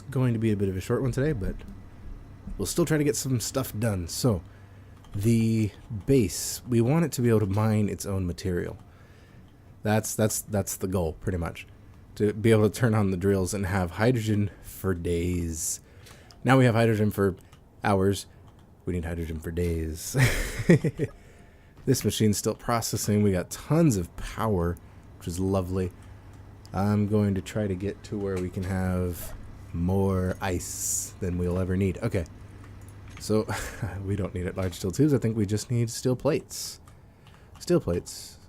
going to be a bit of a short one today, but we'll still try to get some stuff done. So, the base, we want it to be able to mine its own material. That's the goal, pretty much. To be able to turn on the drills and have hydrogen for days. Now we have hydrogen for hours. We need hydrogen for days. This machine's still processing. We got tons of power, which is lovely. I'm going to try to get to where we can have more ice than we'll ever need. Okay. So, we don't need it large steel tubes. I think we just need steel plates. Steel plates.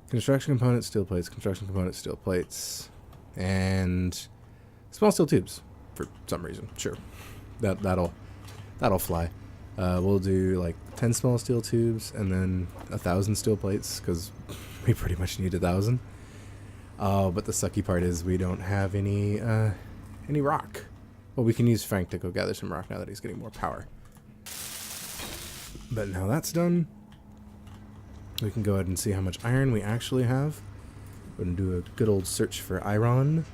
Construction components, steel plates. Construction components, steel plates. And small steel tubes, for some reason. Sure. That'll fly. We'll do like 10 small steel tubes and then 1,000 steel plates, because we pretty much need 1,000. But the sucky part is we don't have any rock. Well, we can use Frank to go gather some rock now that he's getting more power. But now that's done, we can go ahead and see how much iron we actually have. Go ahead and do a good old search for iron.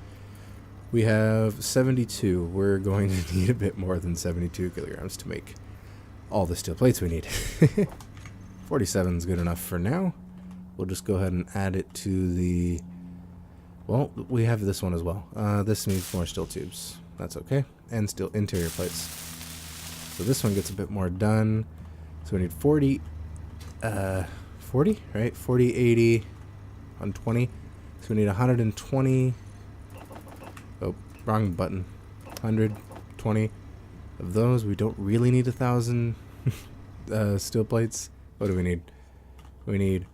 We have 72. We're going to need a bit more than 72 kilograms to make all the steel plates we need. 47 is good enough for now. We'll just go ahead and add it to the... Well, we have this one as well. This needs more steel tubes. That's okay. And steel interior plates. So this one gets a bit more done. So we need 40, right? 40, 80, 120. So we need 120. Oh, wrong button. 120 of those. We don't really need 1,000 steel plates. What do we need? We need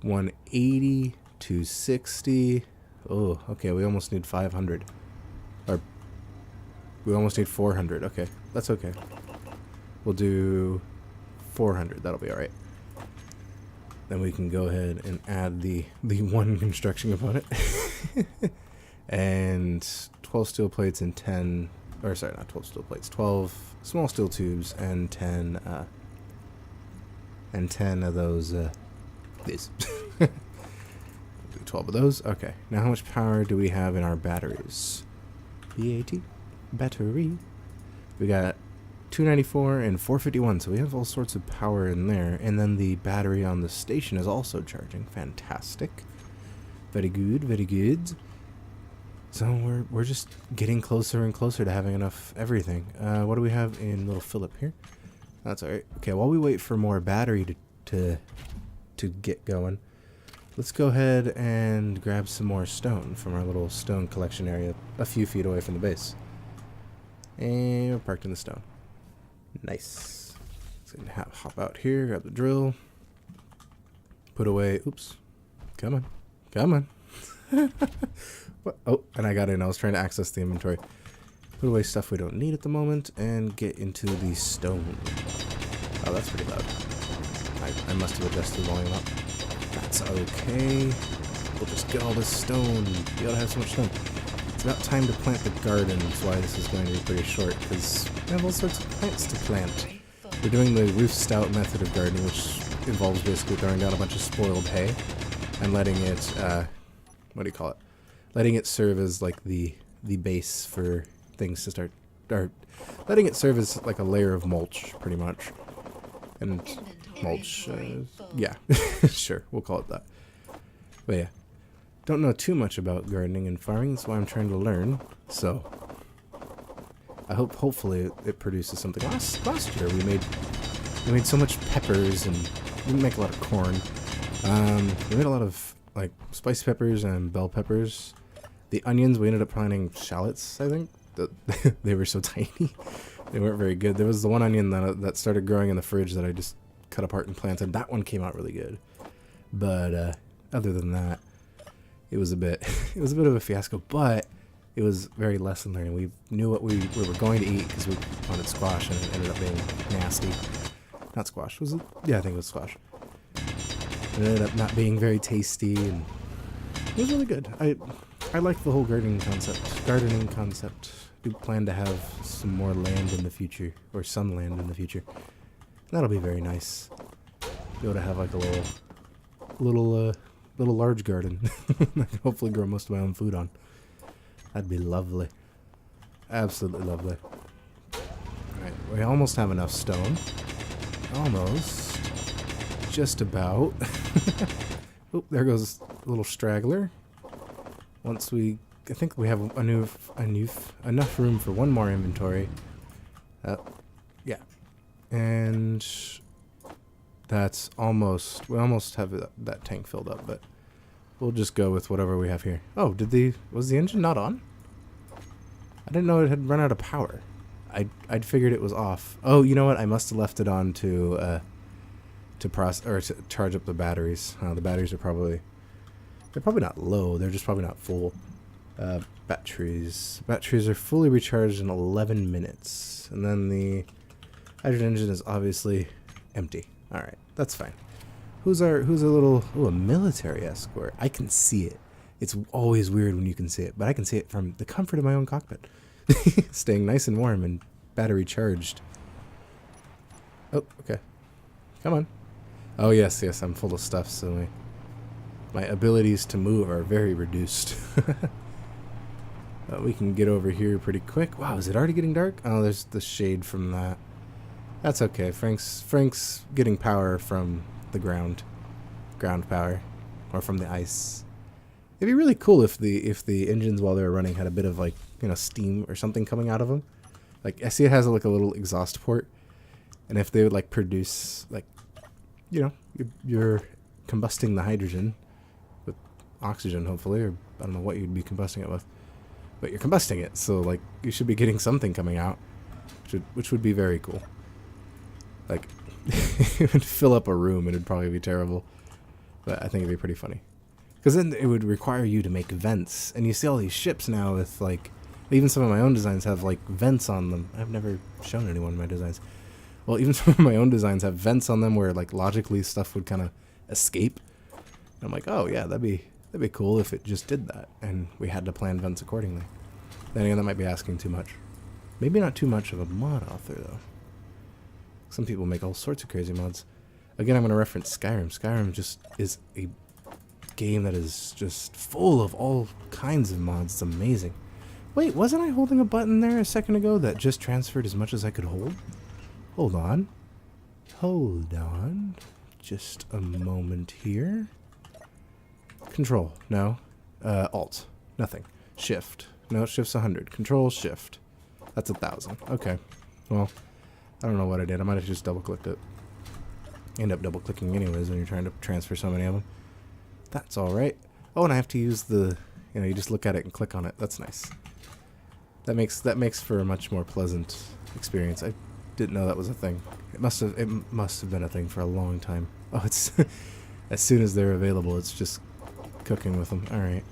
180, 260. Oh, okay. We almost need 500. Or we almost need 400. Okay, that's okay. We'll do 400. That'll be all right. Then we can go ahead and add the one construction component. And 12 steel plates and 10, or sorry, not 12 steel plates, 12 small steel tubes and 10 of those, these. 12 of those. Okay, now how much power do we have in our batteries? BAT, battery. We got 294 and 451, so we have all sorts of power in there. And then the battery on the station is also charging. Fantastic. Very good, very good. So we're just getting closer and closer to having enough everything. What do we have in little Philip here? That's alright. Okay, while we wait for more battery to get going, let's go ahead and grab some more stone from our little stone collection area a few feet away from the base. And we're parked in the stone. Nice. Let's hop out here, grab the drill, put away. Oops. Come on. Come on. What? Oh, and I got in. I was trying to access the inventory. Put away stuff we don't need at the moment and get into the stone. Oh, that's pretty loud. I must have adjusted the volume up. That's okay. We'll just get all this stone. We gotta have so much stone. It's about time to plant the garden. That's why this is going to be pretty short, because we have all sorts of plants to plant. We're doing the roof stout method of gardening, which involves basically throwing down a bunch of spoiled hay and letting it, what do you call it? Letting it serve as like the base for things to start, or letting it serve as like a layer of mulch, pretty much. And mulch, yeah, sure, we'll call it that. But yeah, don't know too much about gardening and farming. That's why I'm trying to learn. So I hopefully it produces something. Last year we made so much peppers, and we didn't make a lot of corn. We made a lot of like spice peppers and bell peppers. The onions, we ended up planting shallots, I think. They were so tiny. They weren't very good. There was the one onion that started growing in the fridge that I just cut apart and planted. That one came out really good. But other than that, it was a bit of a fiasco, but it was very lesson learning. We knew what we were going to eat because we wanted squash, and it ended up being nasty. Not squash, was it? Yeah, I think it was squash. It ended up not being very tasty, and it was really good. I like the whole gardening concept. Do plan to have some more land in the future, or some land in the future. That'll be very nice. Be able to have like a little large garden. I can hopefully grow most of my own food on. That'd be lovely. Absolutely lovely. Alright, we almost have enough stone. Almost. Just about. Oop, there goes a little straggler. Once we... I think we have enough room for one more inventory. Yeah. And that's almost... We almost have that tank filled up, but we'll just go with whatever we have here. Oh, was the engine not on? I didn't know it had run out of power. I'd figured it was off. Oh, you know what? I must have left it on to charge up the batteries. The batteries are probably... They're probably not low. They're just probably not full. Batteries. Batteries are fully recharged in 11 minutes. And then the hydrogen engine is obviously empty. Alright, that's fine. Who's a little... Ooh, a military escort. I can see it. It's always weird when you can see it, but I can see it from the comfort of my own cockpit. Staying nice and warm and battery charged. Oh, okay. Come on. Oh, yes, I'm full of stuff, so my abilities to move are very reduced. We can get over here pretty quick. Wow, is it already getting dark? Oh, there's the shade from that. That's okay. Frank's getting power from the ground power, or from the ice. It'd be really cool if the engines while they were running had a bit of like, you know, steam or something coming out of them. Like I see it has like a little exhaust port, and if they would like produce like, you know, you're combusting the hydrogen with oxygen hopefully, or I don't know what you'd be combusting it with, but you're combusting it, so like you should be getting something coming out, which would be very cool. Like it would fill up a room. It would probably be terrible, but I think it'd be pretty funny. Because then it would require you to make vents. And you see all these ships now with, like... Even some of my own designs have, like, vents on them. I've never shown anyone my designs. Well, even some of my own designs have vents on them where, like, logically stuff would kind of escape. And I'm like, oh, yeah, that'd be cool if it just did that. And we had to plan vents accordingly. Then again, that might be asking too much. Maybe not too much of a mod author, though. Some people make all sorts of crazy mods. Again, I'm going to reference Skyrim. Skyrim just is a... game that is just full of all kinds of mods. It's amazing. Wait, wasn't I holding a button there a second ago that just transferred as much as I could hold? Hold on. Hold on. Just a moment here. Control. No. Alt. Nothing. Shift. No, shift's 100. Control, shift. That's 1,000. Okay. Well, I don't know what I did. I might have just double-clicked it. End up double-clicking anyways when you're trying to transfer so many of them. That's alright. Oh, and I have to use the... You know, you just look at it and click on it. That's nice. That makes for a much more pleasant experience. I didn't know that was a thing. It must have been a thing for a long time. Oh, it's... as soon as they're available, it's just cooking with them. Alright.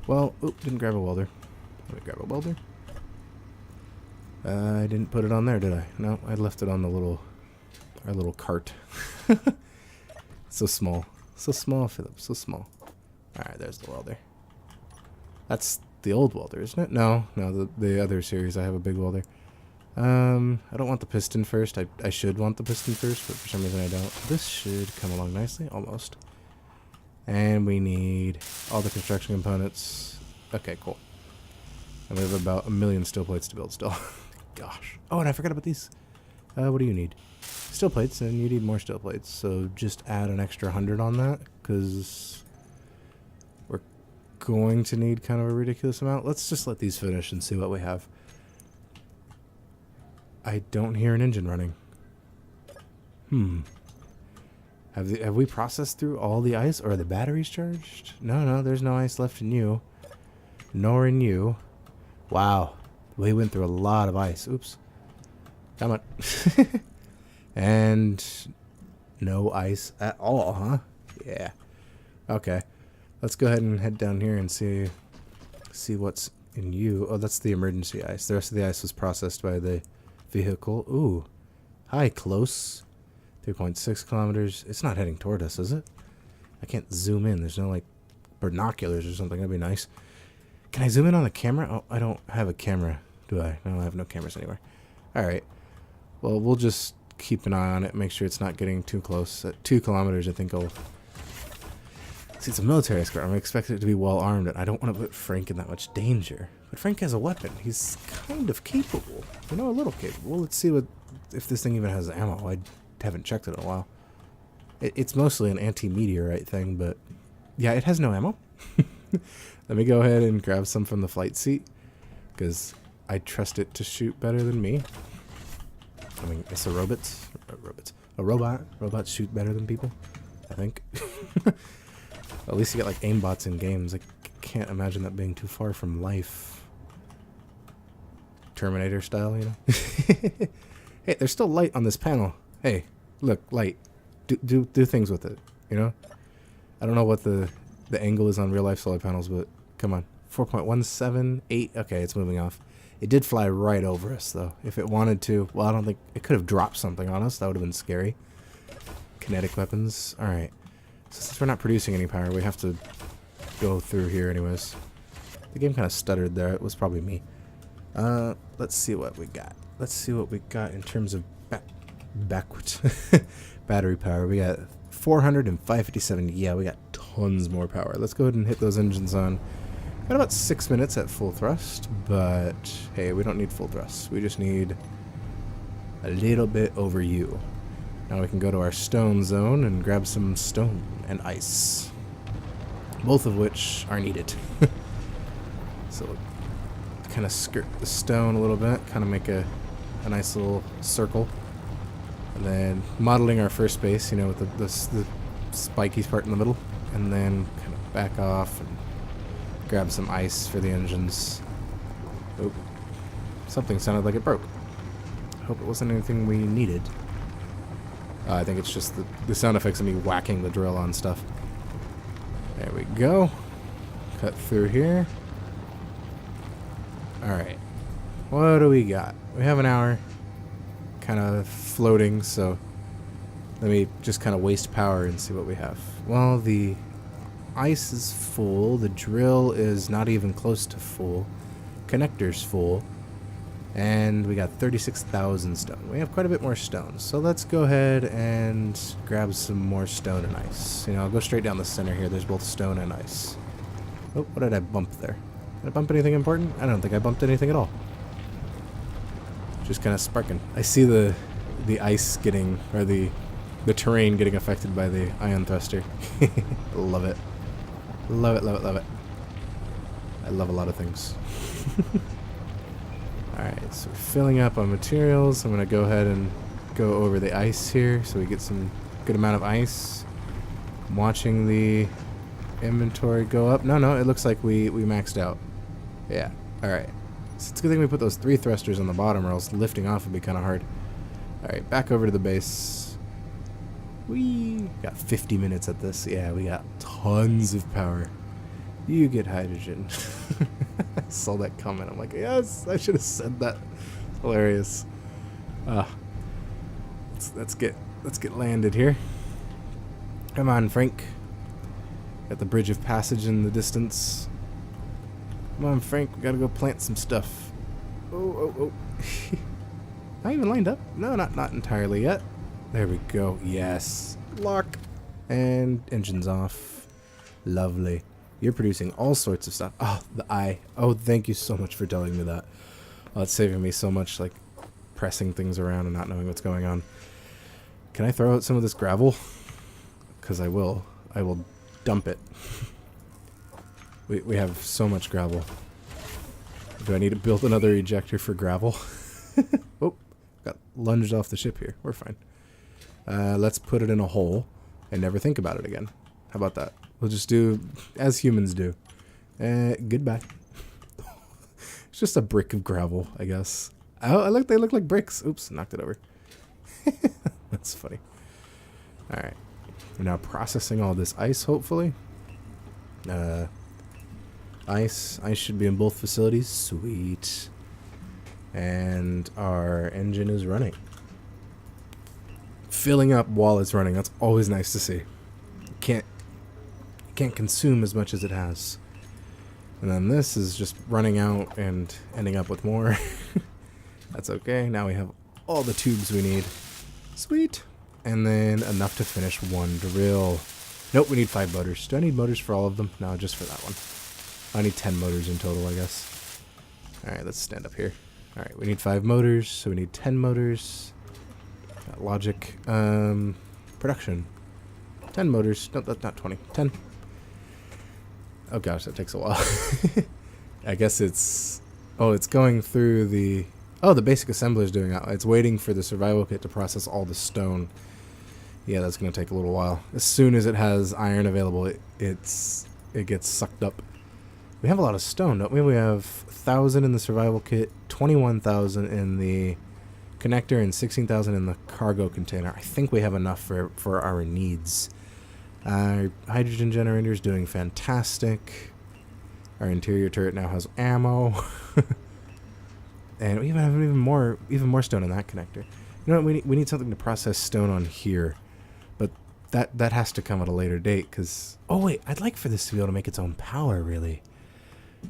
Well, oop, didn't grab a welder. Let me grab a welder. I didn't put it on there, did I? No, I left it on our little cart. So small. So small, Philip. So small. Alright, there's the welder. That's the old welder, isn't it? No, the other series I have a big welder. I don't want the piston first. I should want the piston first, but for some reason I don't. This should come along nicely, almost. And we need all the construction components. Okay, cool. And we have about 1 million steel plates to build still. Gosh. Oh, and I forgot about these. What do you need? Steel plates, and you need more steel plates. So just add an extra 100 on that, because we're going to need kind of a ridiculous amount. Let's just let these finish and see what we have. I don't hear an engine running. Have we processed through all the ice, or are the batteries charged? No, there's no ice left in you. Nor in you. Wow. We went through a lot of ice. Oops. Come on. And no ice at all, huh? Yeah. Okay. Let's go ahead and head down here and see what's in you. Oh, that's the emergency ice. The rest of the ice was processed by the vehicle. Ooh. Hi, close. 3.6 kilometers. It's not heading toward us, is it? I can't zoom in. There's no, like, binoculars or something. That'd be nice. Can I zoom in on the camera? Oh, I don't have a camera, do I? No, I have no cameras anywhere. Alright. Well, we'll just keep an eye on it, make sure it's not getting too close. At 2 kilometers, I think See, it's a military escort. I'm expecting it to be well armed, and I don't want to put Frank in that much danger. But Frank has a weapon. He's kind of capable. You know, a little capable. Let's see if this thing even has ammo. I haven't checked it in a while. It's mostly an anti-meteorite thing, but yeah, it has no ammo. Let me go ahead and grab some from the flight seat, because I trust it to shoot better than me. I mean, it's a robot. Robots shoot better than people, I think. At least you get like aimbots in games. I can't imagine that being too far from life. Terminator style, you know? Hey, there's still light on this panel. Hey, look, light. Do things with it, you know? I don't know what the angle is on real life solar panels, but come on. 4.178. Okay, it's moving off. It did fly right over us, though. If it wanted to, well, I don't think it could have dropped something on us. That would have been scary. Kinetic weapons. All right. So since we're not producing any power, we have to go through here anyways. The game kind of stuttered there. It was probably me. Let's see what we got. Let's see what we got in terms of backwards battery power. We got 400 and 557. Yeah, we got tons more power. Let's go ahead and hit those engines on. Got about 6 minutes at full thrust, but hey, we don't need full thrust. We just need a little bit over U. Now we can go to our stone zone and grab some stone and ice, both of which are needed. So kind of skirt the stone a little bit, kind of make a nice little circle, and then modeling our first base, you know, with the spiky part in the middle, and then kind of back off and grab some ice for the engines. Oh, something sounded like it broke. Hope it wasn't anything we needed. I think it's just the sound effects of me whacking the drill on stuff. There we go. Cut through here. Alright. What do we got? We have an hour. Kind of floating, so let me just kind of waste power and see what we have. Well, the ice is full. The drill is not even close to full. Connector's full. And we got 36,000 stone. We have quite a bit more stone. So let's go ahead and grab some more stone and ice. You know, I'll go straight down the center here. There's both stone and ice. Oh, what did I bump there? Did I bump anything important? I don't think I bumped anything at all. Just kind of sparking. I see the ice getting, or the terrain getting affected by the ion thruster. Love it. Love it, love it, love it. I love a lot of things. Alright, so we're filling up on materials. I'm going to go ahead and go over the ice here so we get some good amount of ice. I'm watching the inventory go up. No, it looks like we maxed out. Yeah, alright. So it's a good thing we put those 3 thrusters on the bottom, or else lifting off would be kind of hard. Alright, back over to the base. We got 50 minutes at this. Yeah, we got tons of power. You get hydrogen. I saw that comment. I'm like, yes, I should have said that. Hilarious. Let's get landed here. Come on, Frank. Got the bridge of passage in the distance. Come on, Frank. We gotta go plant some stuff. Oh. Not even lined up? No, not entirely yet. There we go. Yes. Lock. And engines off. Lovely. You're producing all sorts of stuff. Oh, the eye. Oh, thank you so much for telling me that. Oh, it's saving me so much, like, pressing things around and not knowing what's going on. Can I throw out some of this gravel? Because I will. I will dump it. We have so much gravel. Do I need to build another ejector for gravel? Oh, got lunged off the ship here. We're fine. Let's put it in a hole and never think about it again. How about that? We'll just do as humans do. Goodbye. It's just a brick of gravel, I guess. Oh, they look like bricks. Oops, knocked it over. That's funny. Alright. We're now processing all this ice, hopefully. Ice should be in both facilities. Sweet. And our engine is running. Filling up while it's running. That's always nice to see. Can't consume as much as it has. And then this is just running out and ending up with more. That's okay. Now we have all the tubes we need. Sweet. And then enough to finish one drill. Nope, we need 5 motors. Do I need motors for all of them? No, just for that one. I need 10 motors in total, I guess. Alright, let's stand up here. Alright, we need 5 motors, so we need 10 motors. Got logic. Production. 10 motors. No, that's not 20. 10. Oh gosh, that takes a while. I guess it's... Oh, it's going through the... Oh, the basic assembler is doing it. It's waiting for the survival kit to process all the stone. Yeah, that's going to take a little while. As soon as it has iron available, it gets sucked up. We have a lot of stone, don't we? We have 1,000 in the survival kit, 21,000 in the connector, and 16,000 in the cargo container. I think we have enough for our needs. Our hydrogen generator is doing fantastic. Our interior turret now has ammo. And we even have even more stone in that connector. You know what? We need something to process stone on here. But that has to come at a later date, because... Oh, wait. I'd like for this to be able to make its own power, really.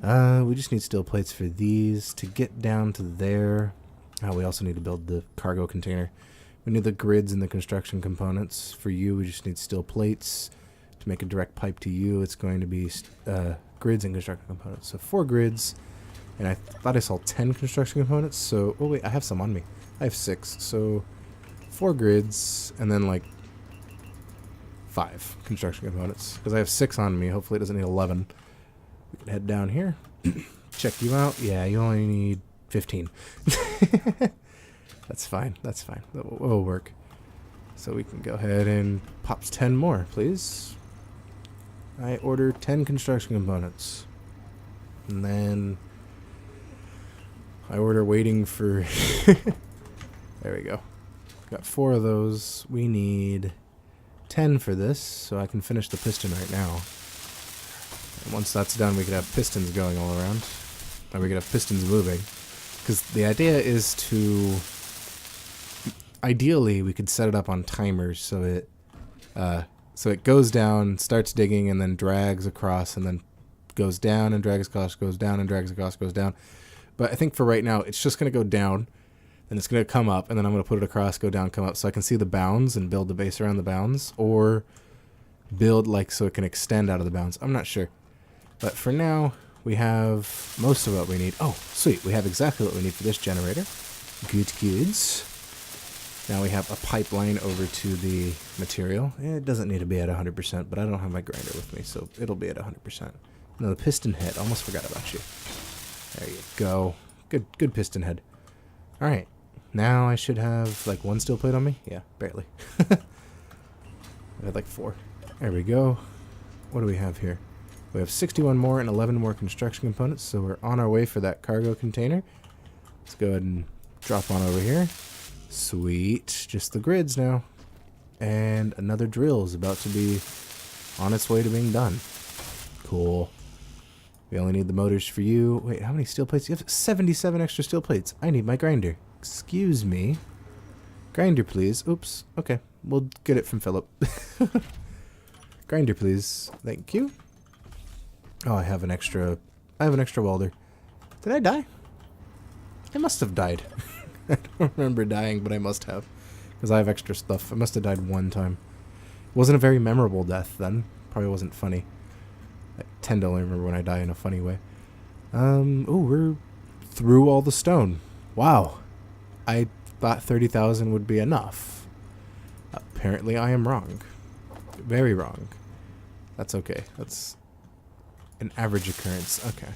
We just need steel plates for these to get down to there. We also need to build the cargo container. We need the grids and the construction components. For you, we just need steel plates. To make a direct pipe to you, it's going to be grids and construction components. So 4 grids. And I thought I saw 10 construction components. So, oh wait, I have some on me. I have 6. So 4 grids and then like 5 construction components. Because I have 6 on me. Hopefully it doesn't need 11. We can head down here. Check you out. Yeah, you only need 15. That's fine. That's fine. That will work. So we can go ahead and pops 10 more, please. I order 10 construction components. And then I order waiting for... There we go. Got 4 of those. We need 10 for this, so I can finish the piston right now. And once that's done, we could have pistons going all around. Or we could have pistons moving. Because the idea is to... Ideally, we could set it up on timers so it goes down, starts digging, and then drags across, and then goes down and drags across, goes down and drags across, goes down. But I think for right now, it's just going to go down, and it's going to come up, and then I'm going to put it across, go down, come up, so I can see the bounds and build the base around the bounds, or build like so it can extend out of the bounds. I'm not sure. But for now, we have most of what we need. Oh, sweet. We have exactly what we need for this generator. Good goods. Now we have a pipeline over to the material. It doesn't need to be at 100%, but I don't have my grinder with me, so it'll be at 100%. No, the piston head. Almost forgot about you. There you go. Good piston head. Alright. Now I should have like 1 steel plate on me? Yeah, barely. I had like 4. There we go. What do we have here? We have 61 more and 11 more construction components, so we're on our way for that cargo container. Let's go ahead and drop on over here. Sweet. Just the grids now. And another drill is about to be on its way to being done. Cool. We only need the motors for you. Wait, how many steel plates? You have 77 extra steel plates. I need my grinder. Excuse me. Grinder, please. Oops. Okay. We'll get it from Philip. Grinder, please. Thank you. Oh, I have an extra welder. Did I die? I must have died. I don't remember dying, but I must have. Because I have extra stuff. I must have died 1 time. It wasn't a very memorable death then. Probably wasn't funny. I tend to only remember when I die in a funny way. Oh, we're through all the stone. Wow. I thought 30,000 would be enough. Apparently I am wrong. Very wrong. That's okay. That's an average occurrence. Okay.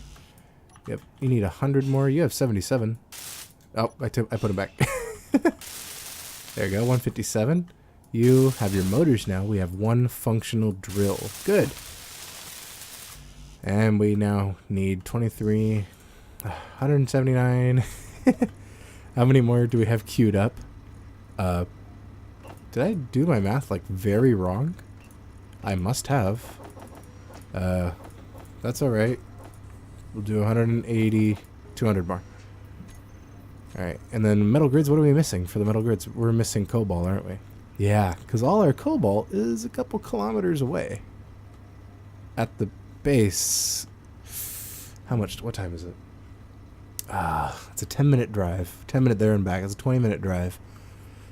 Yep. You need 100 more. You have 77. Oh, I put it back. There you go. 157. You have your motors now. We have 1 functional drill. Good. And we now need 23, 179. How many more do we have queued up? Did I do my math like very wrong? I must have. That's alright. We'll do 180, 200 more. Alright, and then metal grids, what are we missing for the metal grids? We're missing cobalt, aren't we? Yeah, because all our cobalt is a couple kilometers away. At the base. How much? What time is it? It's a 10-minute drive. 10-minute there and back. It's a 20-minute drive.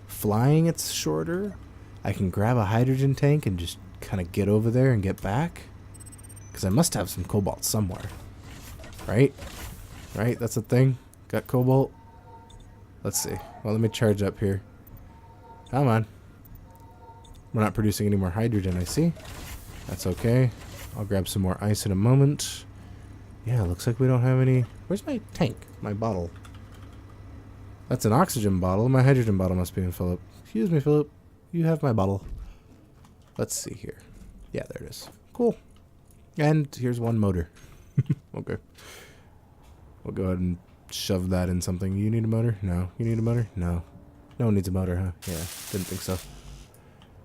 Flying, it's shorter. I can grab a hydrogen tank and just kind of get over there and get back. Because I must have some cobalt somewhere. Right? Right? That's a thing. Got cobalt. Let's see. Well, let me charge up here. Come on. We're not producing any more hydrogen, I see. That's okay. I'll grab some more ice in a moment. Yeah, looks like we don't have any... Where's my tank? My bottle. That's an oxygen bottle. My hydrogen bottle must be in Philip. Excuse me, Philip. You have my bottle. Let's see here. Yeah, there it is. Cool. And here's one motor. Okay. We'll go ahead and shove that in something. You need a motor? No. You need a motor? No. No one needs a motor, huh? Yeah, didn't think so.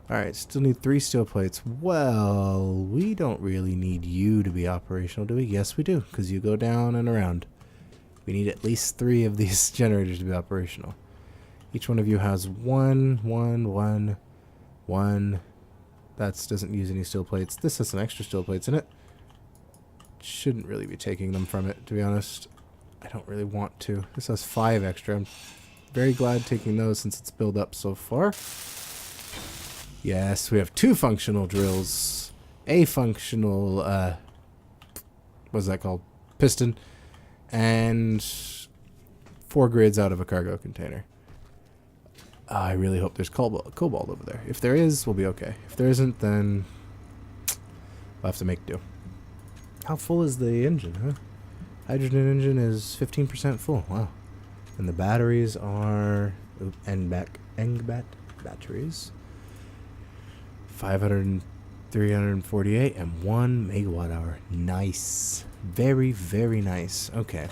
Alright, still need 3 steel plates. Well, we don't really need you to be operational, do we? Yes, we do, because you go down and around. We need at least 3 of these generators to be operational. Each one of you has 1. That doesn't use any steel plates. This has some extra steel plates in it. Shouldn't really be taking them from it, to be honest. I don't really want to. This has 5 extra. I'm very glad taking those since it's built up so far. Yes, we have 2 functional drills. A functional, what's that called? Piston. And 4 grids out of a cargo container. I really hope there's cobalt over there. If there is, we'll be okay. If there isn't, then we'll have to make do. How full is the engine, huh? Hydrogen engine is 15% full. Wow. And the batteries are Engbat batteries. 500, 348, and 1 megawatt hour. Nice. Very, very nice. Okay.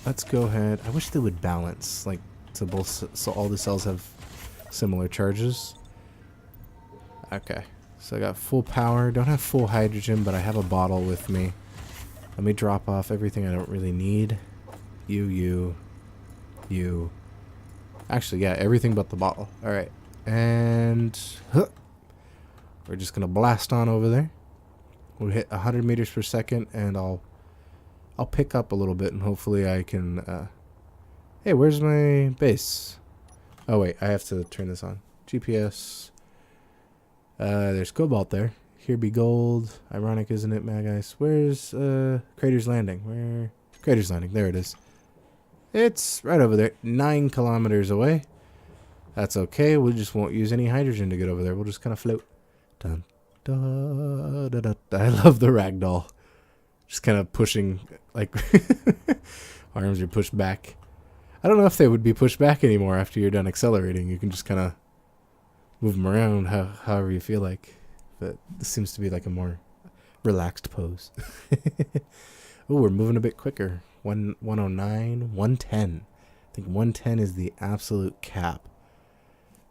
Let's go ahead. I wish they would balance, like, so all the cells have similar charges. Okay. So I got full power. Don't have full hydrogen, but I have a bottle with me. Let me drop off everything I don't really need. You. Actually, yeah, everything but the bottle. Alright. And we're just gonna blast on over there. We'll hit 100 meters per second, and I'll pick up a little bit, and hopefully I can... Hey, where's my base? Oh, wait, I have to turn this on. GPS. There's cobalt there. Here be gold. Ironic, isn't it, Mag Ice? Where's Crater's Landing? Crater's Landing, there it is. It's right over there, 9 kilometers away. That's okay, we just won't use any hydrogen to get over there. We'll just kind of float. Dun, da, da, da, da. I love the ragdoll. Just kind of pushing, like, arms are pushed back. I don't know if they would be pushed back anymore after you're done accelerating. You can just kind of move them around however you feel like. But this seems to be like a more relaxed pose. Oh, we're moving a bit quicker. 109, 110. I think 110 is the absolute cap.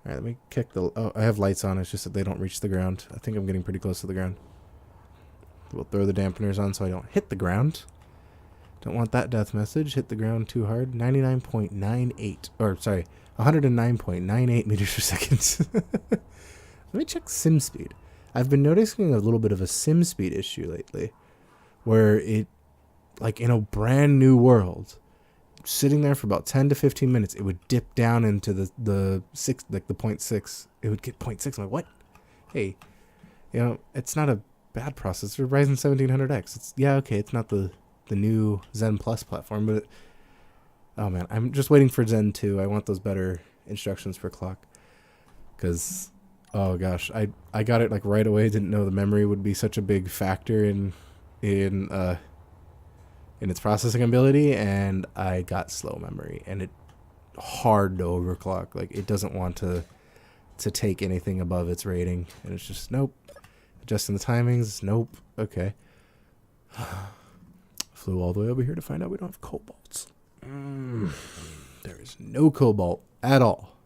Alright, let me kick the... Oh, I have lights on. It's just that they don't reach the ground. I think I'm getting pretty close to the ground. We'll throw the dampeners on so I don't hit the ground. Don't want that death message. Hit the ground too hard. 99.98. Or, sorry, 109.98 meters per second. Let me check sim speed. I've been noticing a little bit of a sim speed issue lately. Where it, like in a brand new world, sitting there for about 10 to 15 minutes, it would dip down into the 6, like the 0.6. It would get 0.6. I'm like, what? Hey, you know, it's not a bad processor. Ryzen 1700X. It's, yeah, okay, it's not the new Zen Plus platform, but oh man, I'm just waiting for Zen 2. I want those better instructions for clock. Because, oh gosh, I got it like right away. Didn't know the memory would be such a big factor in its processing ability, and I got slow memory, and it hard to overclock. Like, it doesn't want to take anything above its rating, and it's just nope. Adjusting the timings, nope. Okay. Flew all the way over here to find out we don't have cobalt. There is no cobalt at all.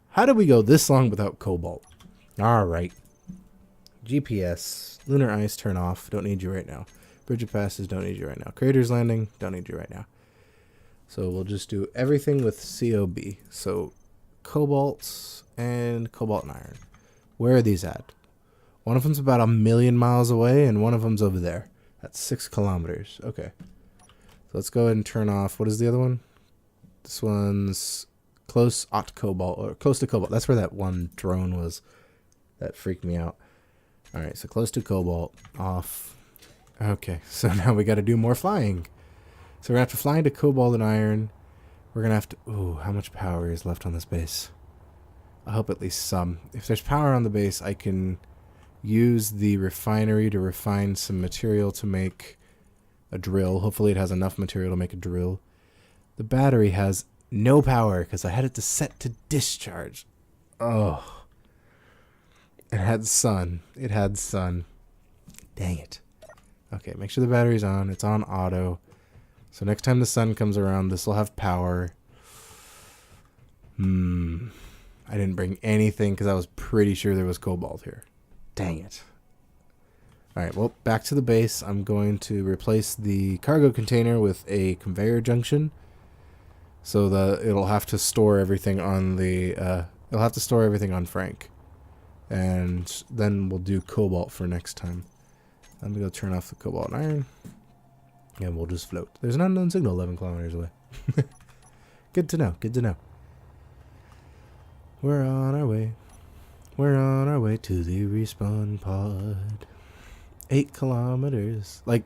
How did we go this long without cobalt? Alright. GPS. Lunar ice, turn off. Don't need you right now. Bridge of passes, don't need you right now. Crater's Landing, don't need you right now. So we'll just do everything with COB. So cobalt and iron. Where are these at? One of them's about 1,000,000 miles away, and one of them's over there. That's 6 kilometers. Okay. So let's go ahead and turn off. What is the other one? This one's close to cobalt. That's where that one drone was. That freaked me out. Alright, so close to cobalt. Off. Okay, so now we got to do more flying. So we're going to have to fly into cobalt and iron. We're going to have to... Ooh, how much power is left on this base? I hope at least some. If there's power on the base, I can use the refinery to refine some material to make a drill. Hopefully it has enough material to make a drill. The battery has no power because I had it to set to discharge. Oh. It had sun. It had sun. Dang it. Okay, make sure the battery's on. It's on auto. So next time the sun comes around, this will have power. I didn't bring anything because I was pretty sure there was cobalt here. Dang it. Alright, well, back to the base. I'm going to replace the cargo container with a conveyor junction. So that it'll have to store everything on the... it'll have to store everything on Frank. And then we'll do cobalt for next time. I'm going to go turn off the cobalt and iron. And we'll just float. There's an unknown signal 11 kilometers away. Good to know. Good to know. We're on our way. We're on our way to the respawn pod. 8 kilometers. Like,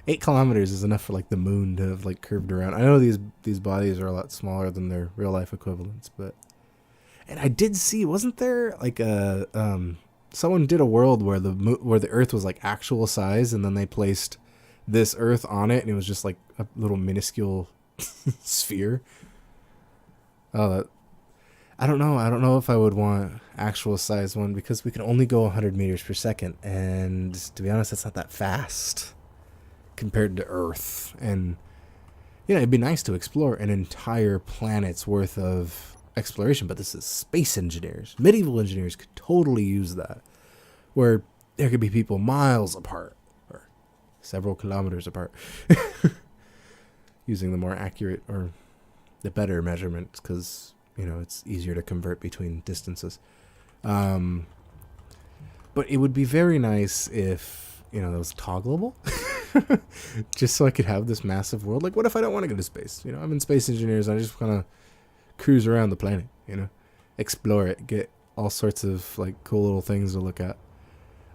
8 kilometers is enough for, like, the moon to have, like, curved around. I know these bodies are a lot smaller than their real-life equivalents, but... And I did see, wasn't there, like, a... someone did a world where the Earth was, like, actual size, and then they placed this Earth on it, and it was just, like, a little minuscule sphere. Oh, I don't know. I don't know if I would want actual size one because we can only go 100 meters per second. And to be honest, that's not that fast compared to Earth. And, you know, it'd be nice to explore an entire planet's worth of exploration. But this is space engineers. Medieval engineers could totally use that. Where there could be people miles apart or several kilometers apart using the more accurate or the better measurements because... You know, it's easier to convert between distances. But it would be very nice if, you know, that was toggleable. Just so I could have this massive world. Like, what if I don't want to go to space? You know, I'm in space engineers. I just want to cruise around the planet, you know. Explore it. Get all sorts of, like, cool little things to look at.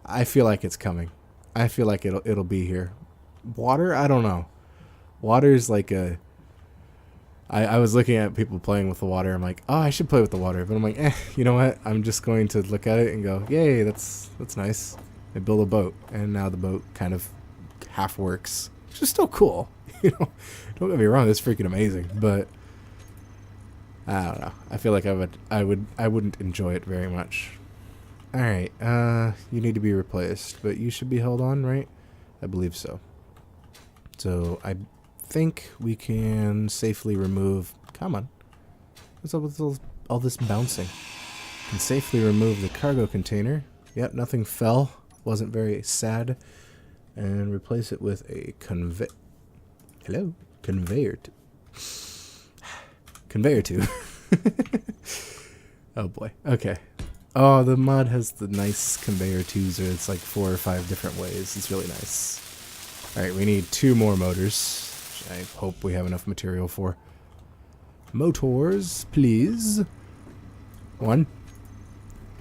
I feel like it's coming. I feel like it'll be here. Water? I don't know. Water's like a... I was looking at people playing with the water. I'm like, oh, I should play with the water. But I'm like, you know what? I'm just going to look at it and go, yay, that's nice. I build a boat. And now the boat kind of half works. Which is still cool. You know, don't get me wrong. It's freaking amazing. But I don't know. I feel like I wouldn't enjoy it very much. All right. You need to be replaced. But you should be held on, right? I believe so. So I think we can safely remove... Come on. What's up with all this bouncing? Can safely remove the cargo container. Yep, nothing fell. Wasn't very sad. And replace it with a conveyor tube. Oh boy. Okay. Oh, the mod has the nice conveyor tubes where it's like 4 or 5 different ways. It's really nice. Alright, we need 2 more motors. I hope we have enough material for. Motors, please. 1.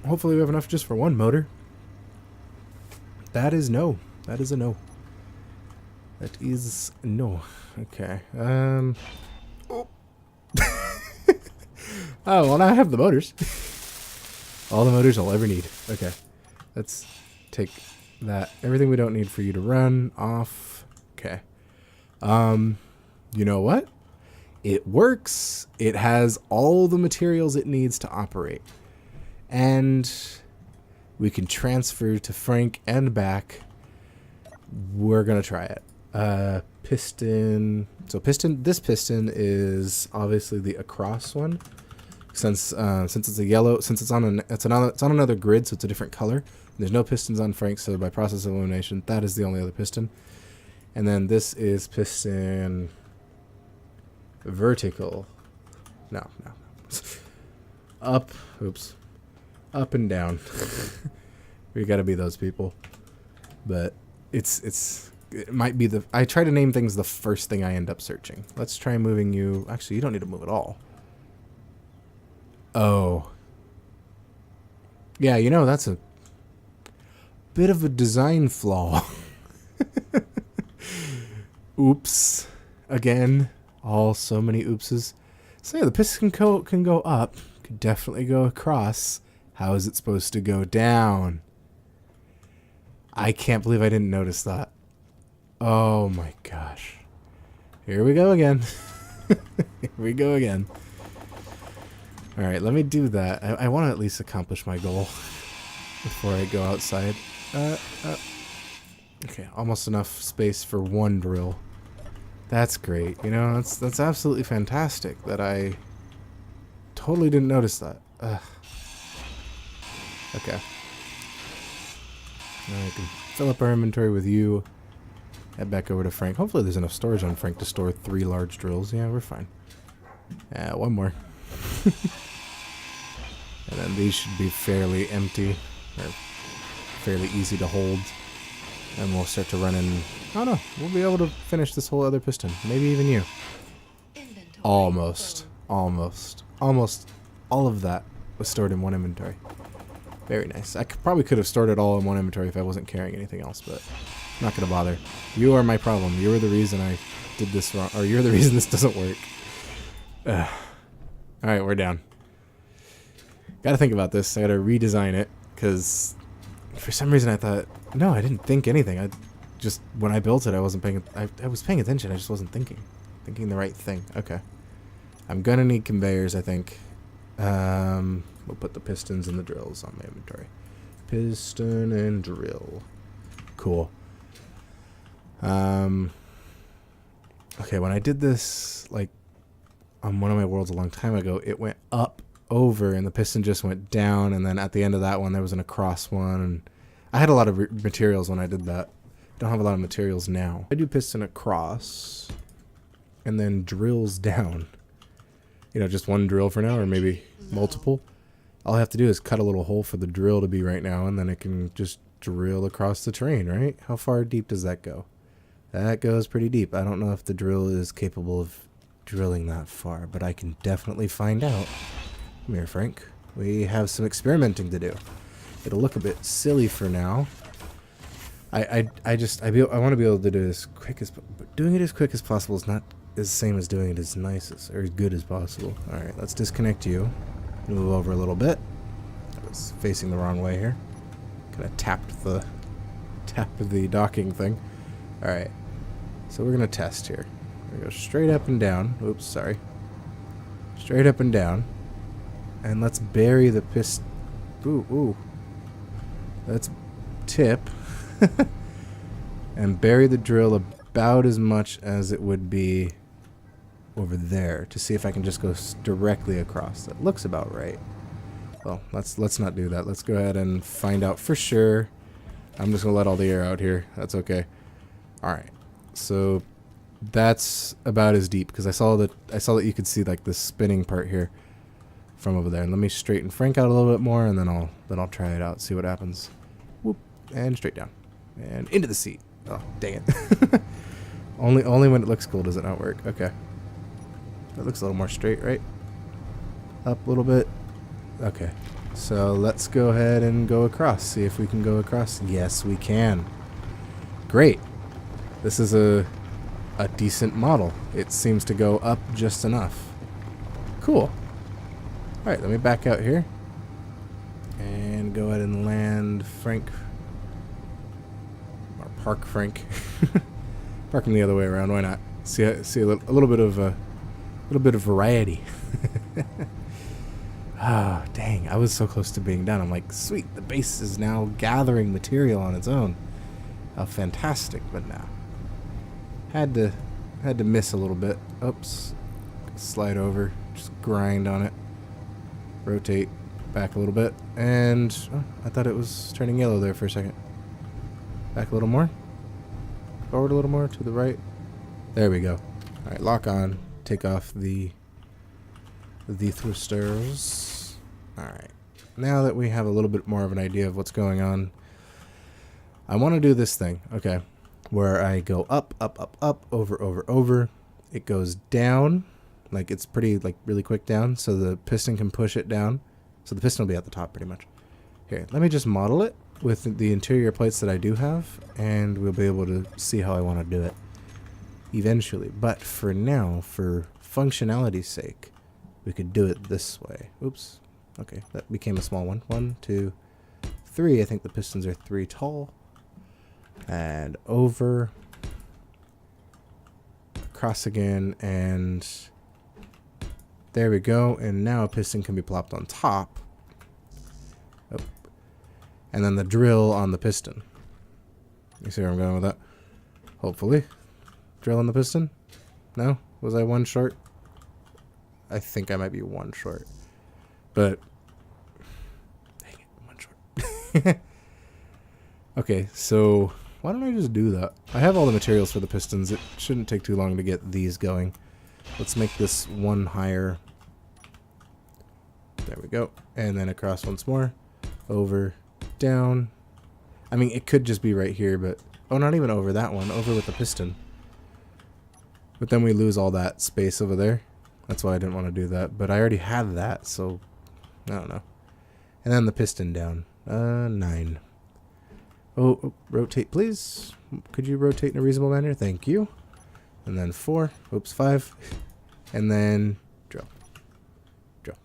Hopefully we have enough just for 1 motor. That is no. That is a no. That is no. Okay. Oh. Oh, well now I have the motors. All the motors I'll ever need. Okay. Let's take that. Everything we don't need for you to run off. Okay. You know what? It works. It has all the materials it needs to operate. And we can transfer to Frank and back. We're going to try it. Piston. So this piston is obviously the across one. Since it's a yellow, since it's on another grid, so it's a different color. There's no pistons on Frank, so by process of elimination, that is the only other piston. And then this is piston vertical. No. Up. Oops. Up and down. We gotta be those people. But it might be I try to name things the first thing I end up searching. Let's try moving you. Actually, you don't need to move at all. Oh. Yeah, you know, that's a... bit of a design flaw. Oops. Again. So many oopses. So yeah, the piston can go up. Could definitely go across. How is it supposed to go down? I can't believe I didn't notice that. Oh my gosh. Here we go again. Here we go again. Alright, let me do that. I want to at least accomplish my goal before I go outside. Okay, almost enough space for one drill. That's great. You know, that's absolutely fantastic that I totally didn't notice that. Okay. Now I can fill up our inventory with you. Head back over to Frank. Hopefully there's enough storage on Frank to store 3 large drills. Yeah, we're fine. One more. And then these should be fairly empty. Or fairly easy to hold. And we'll start to run in... Oh no, we'll be able to finish this whole other piston. Maybe even you. Almost. Almost. Almost all of that was stored in one inventory. Very nice. I probably could have stored it all in one inventory if I wasn't carrying anything else, but I'm not going to bother. You are my problem. You are the reason I did this wrong, or you're the reason this doesn't work. Alright, we're down. Gotta think about this. I gotta redesign it, because for some reason I thought, no, I didn't think anything. I just, when I built it, I wasn't paying, I was paying attention, I just wasn't thinking the right thing. Okay. I'm gonna need conveyors, I think. We'll put the pistons and the drills on my inventory. Piston and drill. Cool. Okay, when I did this, like, on one of my worlds a long time ago, it went up, over, and the piston just went down, and then at the end of that one, there was an across one, and I had a lot of materials when I did that. I don't have a lot of materials now. I do piston across, and then drills down. You know, just one drill for now, or maybe multiple. All I have to do is cut a little hole for the drill to be right now, and then it can just drill across the terrain, right? How far deep does that go? That goes pretty deep. I don't know if the drill is capable of drilling that far, but I can definitely find out. Come here, Frank. We have some experimenting to do. It'll look a bit silly for now. I want to be able to do it as quick as, but doing it as quick as possible is not the same as doing it as nice as, or as good as possible. All right, let's disconnect you. Move over a little bit. I was facing the wrong way here. Kind of tapped the docking thing. All right, so we're gonna test here. We're gonna go straight up and down. Oops, sorry. Straight up and down, and let's bury the piston. Ooh. Let's tip and bury the drill about as much as it would be over there to see if I can just go directly across. That looks about right. Well, let's not do that. Let's go ahead and find out for sure. I'm just gonna let all the air out here. That's okay. All right. So that's about as deep, because I saw that you could see like the spinning part here from over there. And let me straighten Frank out a little bit more, and then I'll try it out, see what happens. Whoop, and straight down and into the seat. Oh, dang it. only when it looks cool does it not work. Okay. That looks a little more straight, right? Up a little bit. Okay. So let's go ahead and go across. See if we can go across. Yes, we can. Great. This is a decent model. It seems to go up just enough. Cool. Alright, let me back out here. And go ahead and land Frank. Or park Frank. Park him the other way around, why not? See a little bit of variety. Ah, oh, dang, I was so close to being done. I'm like, sweet, the base is now gathering material on its own. How fantastic, but now. Had to miss a little bit. Oops. Slide over, just grind on it. Rotate back a little bit, and oh, I thought it was turning yellow there for a second. Back a little more. Forward a little more, to the right. There we go. Alright, lock on. Take off the thrusters. Alright. Now that we have a little bit more of an idea of what's going on, I want to do this thing, okay, where I go up, up, up, up, over, over, over. It goes down, like it's pretty, like really quick down, so the piston can push it down. So the piston will be at the top pretty much. Here, let me just model it. with the interior plates that I do have, and we'll be able to see how I want to do it eventually. But for now, for functionality's sake, we could do it this way. Oops. Okay, that became a small one. 1, 2, 3. I think the pistons are 3 tall. And over. Across again, and there we go. And now a piston can be plopped on top. Oh. And then the drill on the piston. You see where I'm going with that? Hopefully. Drill on the piston? No? Was I one short? I think I might be one short. But dang it, one short. Okay, so why don't I just do that? I have all the materials for the pistons. It shouldn't take too long to get these going. Let's make this one higher. There we go. And then across once more. Over, down. I mean, it could just be right here, but... Oh, not even over that one. Over with the piston. But then we lose all that space over there. That's why I didn't want to do that. But I already had that, so... I don't know. And then the piston down. 9. Oh, rotate, please. Could you rotate in a reasonable manner? Thank you. And then 4. Oops, 5. And then drill. Drill.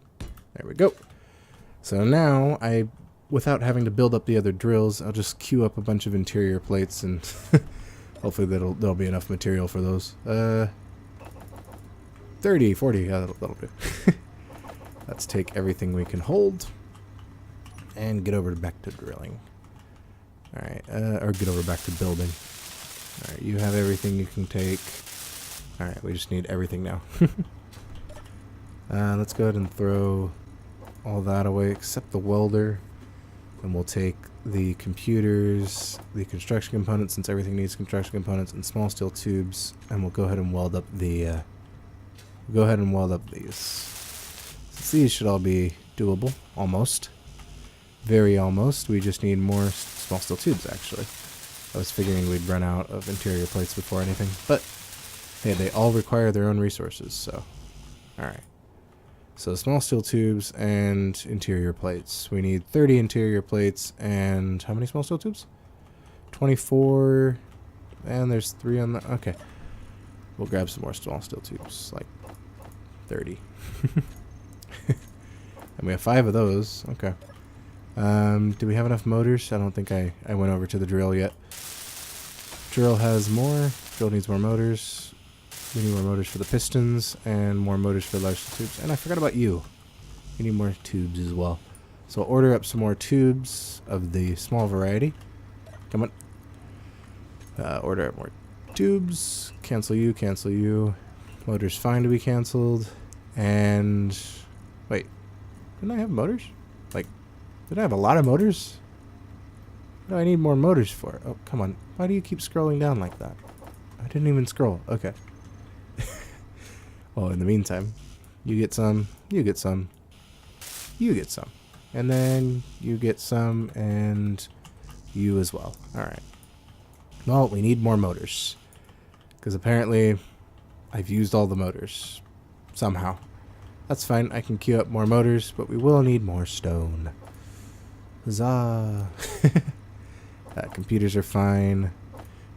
There we go. So now, without having to build up the other drills, I'll just queue up a bunch of interior plates, and hopefully there'll be enough material for those. 30, 40. Yeah, that'll do. Let's take everything we can hold and get over back to drilling. Alright, or get over back to building. Alright, you have everything you can take. Alright, we just need everything now. Let's go ahead and throw all that away except the welder. And we'll take the computers, the construction components, since everything needs construction components, and small steel tubes, and we'll go ahead and weld up the these. Since these should all be doable, almost. Very almost. We just need more small steel tubes, actually. I was figuring we'd run out of interior plates before anything, but hey, they all require their own resources, so alright. So small steel tubes and interior plates. We need 30 interior plates and how many small steel tubes? 24, and there's 3 on the... Okay. We'll grab some more small steel tubes, like 30. And we have 5 of those. Okay. Do we have enough motors? I don't think I went over to the drill yet. Drill has more. Drill needs more motors. We need more motors for the pistons and more motors for large tubes. And I forgot about you. We need more tubes as well. So I'll order up some more tubes of the small variety. Come on. Order up more tubes. Cancel you, cancel you. Motors fine to be canceled. And wait, didn't I have motors? Like, did I have a lot of motors? What do I need more motors for? Oh, come on. Why do you keep scrolling down like that? I didn't even scroll. Okay. Well, in the meantime, you get some, you get some, you get some. And then you get some, and you as well. Alright. Well, we need more motors. Because apparently, I've used all the motors. Somehow. That's fine. I can queue up more motors, but we will need more stone. Huzzah! Computers are fine.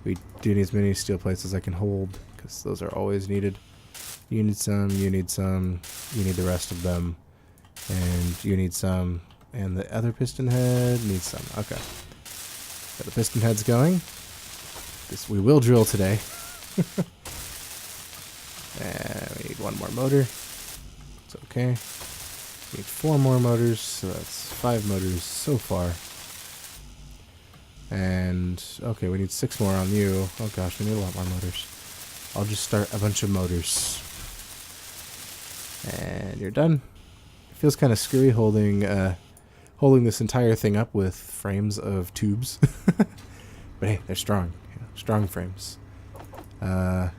We do need as many steel plates as I can hold, because those are always needed. You need some, you need some, you need the rest of them, and you need some, and the other piston head needs some. Okay. Got the piston heads going. This we will drill today. And we need 1 more motor. It's okay. We need 4 more motors, so that's 5 motors so far. And, okay, we need 6 more on you. Oh gosh, we need a lot more motors. I'll just start a bunch of motors. And you're done. It feels kind of screwy holding this entire thing up with frames of tubes. But hey, they're strong. Yeah, strong frames. No,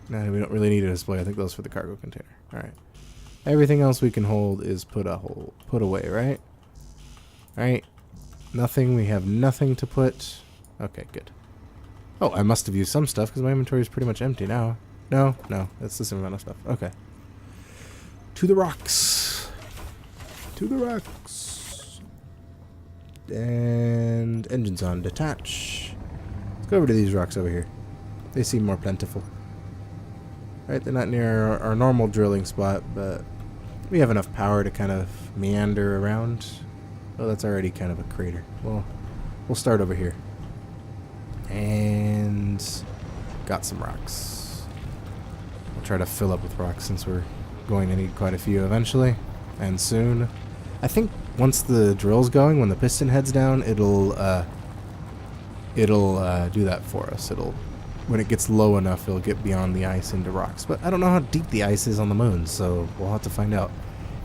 we don't really need a display. I think those for the cargo container. Alright. Everything else we can hold is put away, right? Alright. Nothing. We have nothing to put. Okay, good. Oh, I must have used some stuff because my inventory is pretty much empty now. No, it's the same amount of stuff. Okay. To the rocks. To the rocks. And engines on. Detach. Let's go over to these rocks over here. They seem more plentiful. Right, they're not near our normal drilling spot, but we have enough power to kind of meander around. Oh, that's already kind of a crater. Well, we'll start over here. And got some rocks. We'll try to fill up with rocks since we're going to need quite a few eventually. And soon. I think once the drill's going, when the piston heads down, it'll do that for us. When it gets low enough, it'll get beyond the ice into rocks. But I don't know how deep the ice is on the moon, so we'll have to find out.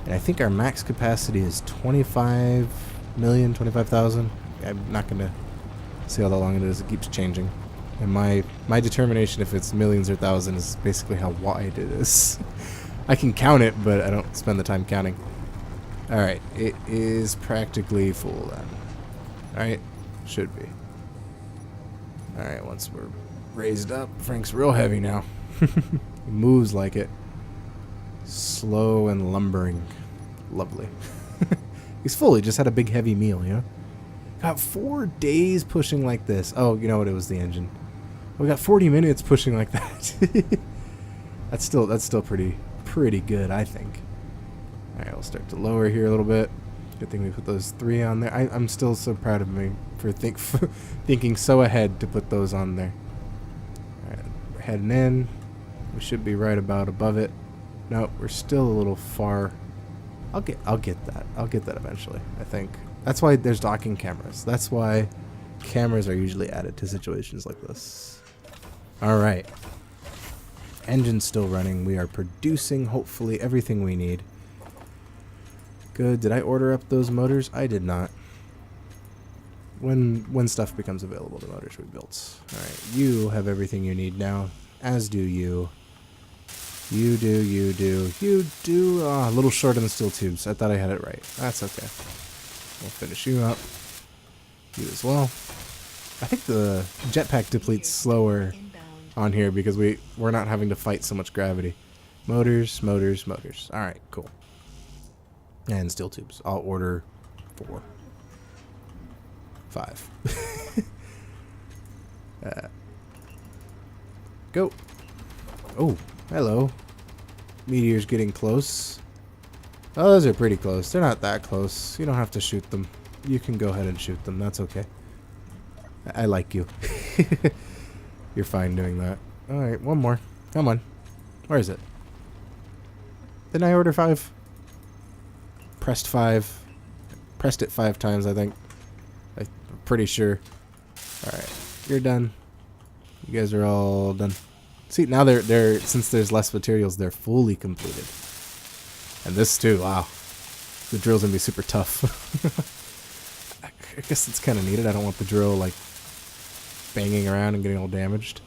And I think our max capacity is 25 million, 25,000. I'm not going to see how long it is. It keeps changing. And my determination if it's millions or thousands is basically how wide it is. I can count it, but I don't spend the time counting. Alright, it is practically full then. Alright, should be. Alright, once we're raised up, Frank's real heavy now. He moves like it. Slow and lumbering. Lovely. He's full, he just had a big heavy meal, you know? Got 4 days pushing like this. Oh, you know what, it was the engine. We got 40 minutes pushing like that. That's still pretty good, I think. Alright, we'll start to lower here a little bit. Good thing we put those 3 on there. I'm still so proud of me for thinking so ahead to put those on there. Alright, we're heading in. We should be right about above it. No, we're still a little far. I'll get that. I'll get that eventually, I think. That's why there's docking cameras. That's why cameras are usually added to situations like this. Alright. Engine's still running. We are producing, hopefully, everything we need. Good. Did I order up those motors? I did not. When stuff becomes available, the motors will be built. Alright, you have everything you need now, as do you. You do. Ah, a little short on the steel tubes. I thought I had it right. That's okay. We'll finish you up. You as well. I think the jetpack depletes slower on here because we're not having to fight so much gravity. Motors. Alright, cool. And steel tubes. I'll order 4. 5. Go. Oh, hello. Meteor's getting close. Oh, those are pretty close. They're not that close. You don't have to shoot them. You can go ahead and shoot them. That's okay. I like you. You're fine doing that. Alright, one more. Come on. Where is it? Didn't I order 5? Pressed 5. Pressed it 5 times, I think. I'm pretty sure. Alright, you're done. You guys are all done. See, now they're since there's less materials, they're fully completed. And this too, wow. The drill's gonna be super tough. I guess it's kind of needed. I don't want the drill like banging around and getting all damaged.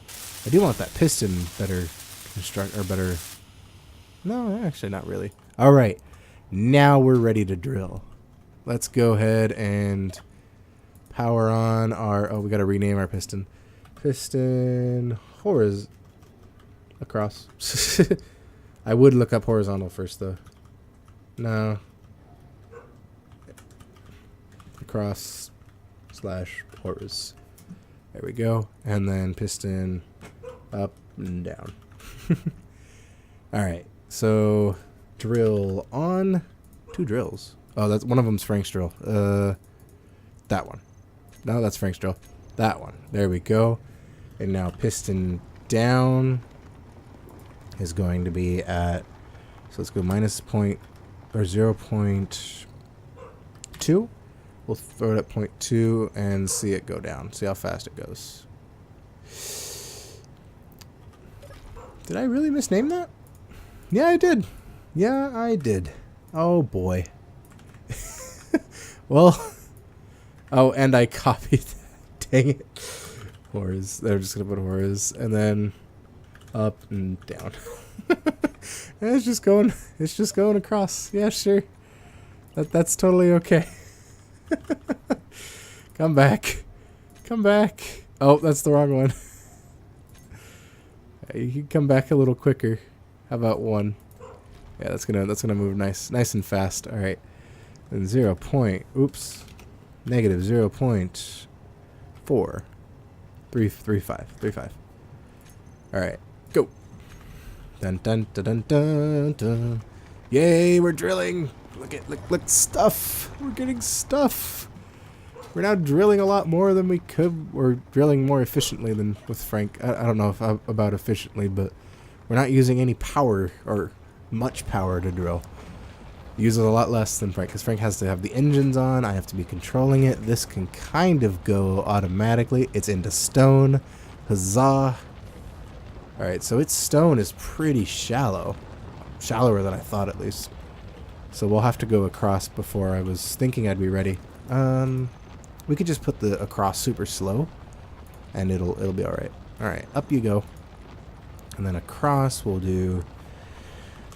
I do want that piston better better. No, actually not really. All right, now we're ready to drill. Let's go ahead and power on our. Oh, we got to rename our piston. Piston horizontal. Across. I would look up horizontal first though. No. Across / horiz. There we go. And then piston up and down. Alright. So drill on. 2 drills. Oh, that's one of them's Frank's drill. That one. No, that's Frank's drill. That one. There we go. And now piston down is going to be at, so let's go minus point or 0.2. We'll throw it at 0.2 and see it go down. See how fast it goes. Did I really misname that? Yeah, I did. Yeah, I did. Oh boy. Well, oh, and I copied that. Dang it. Horiz. They're just gonna put horiz and then up and down. And it's just going across. Yeah, sure. That's totally okay. Come back. Oh, that's the wrong one. You can come back a little quicker. How about 1? Yeah, that's gonna move nice and fast. All right. And 0 point. Oops. Negative 0.435. Alright, go. Dun dun dun dun dun dun. Yay, we're drilling. Look, stuff. We're getting stuff. We're now drilling a lot more than we could. We're drilling more efficiently than with Frank. I don't know about efficiently, but we're not using any power or much power to drill. Uses a lot less than Frank, because Frank has to have the engines on. I have to be controlling it. This can kind of go automatically. It's into stone. Huzzah. Alright, so its stone is pretty shallow. Shallower than I thought, at least. So we'll have to go across before I was thinking I'd be ready. We could just put the across super slow, and it'll be alright. Alright, up you go. And then across we'll do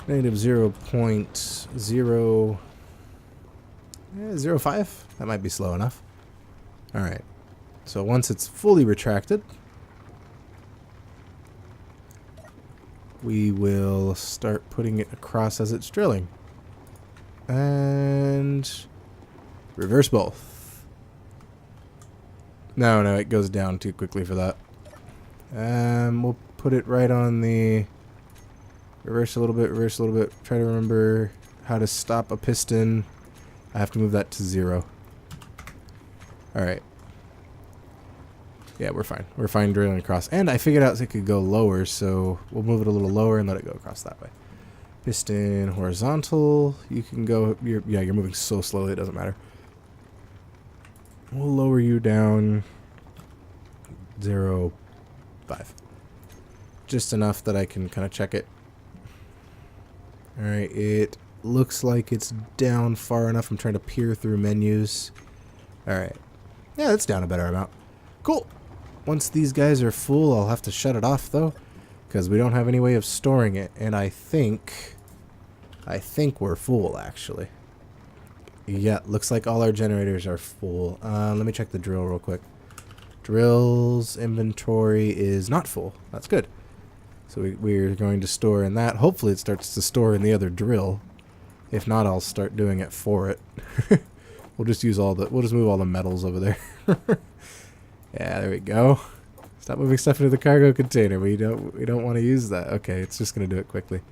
negative 0.005. That might be slow enough. Alright. So once it's fully retracted, we will start putting it across as it's drilling. And reverse both. No, it goes down too quickly for that. We'll put it right on the reverse a little bit, Try to remember how to stop a piston. I have to move that to 0. Alright. Yeah, we're fine. We're fine drilling across. And I figured out it could go lower, so we'll move it a little lower and let it go across that way. Piston horizontal. You can go... You're moving so slowly it doesn't matter. We'll lower you down 0.5. Just enough that I can kind of check it. Alright, it looks like it's down far enough. I'm trying to peer through menus. Alright. Yeah, it's down a better amount. Cool. Once these guys are full, I'll have to shut it off, though, because we don't have any way of storing it. And I think we're full, actually. Yeah, looks like all our generators are full. Let me check the drill real quick. Drill's inventory is not full. That's good. So we're going to store in that. Hopefully it starts to store in the other drill. If not, I'll start doing it for it. We'll just move all the metals over there. Yeah, there we go. Stop moving stuff into the cargo container. We don't want to use that. Okay, it's just gonna do it quickly.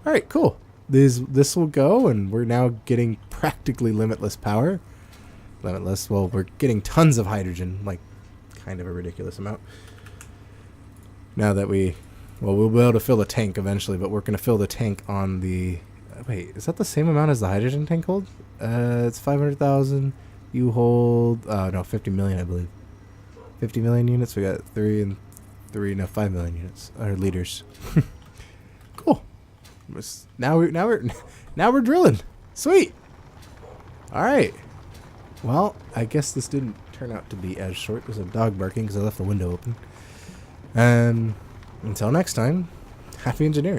All right, cool. This will go, and we're now getting practically limitless power. Limitless. Well, we're getting tons of hydrogen, like kind of a ridiculous amount. Now that we'll be able to fill the tank eventually, but we're gonna fill the tank on the. Wait, is that the same amount as the hydrogen tank hold? It's 500,000. You hold no 50 million, I believe. 50 million units. We got 5 million units or liters. Cool. Now we're drilling. Sweet. All right. Well, I guess this didn't turn out to be as short. There's a dog barking because I left the window open. Until next time, happy engineering.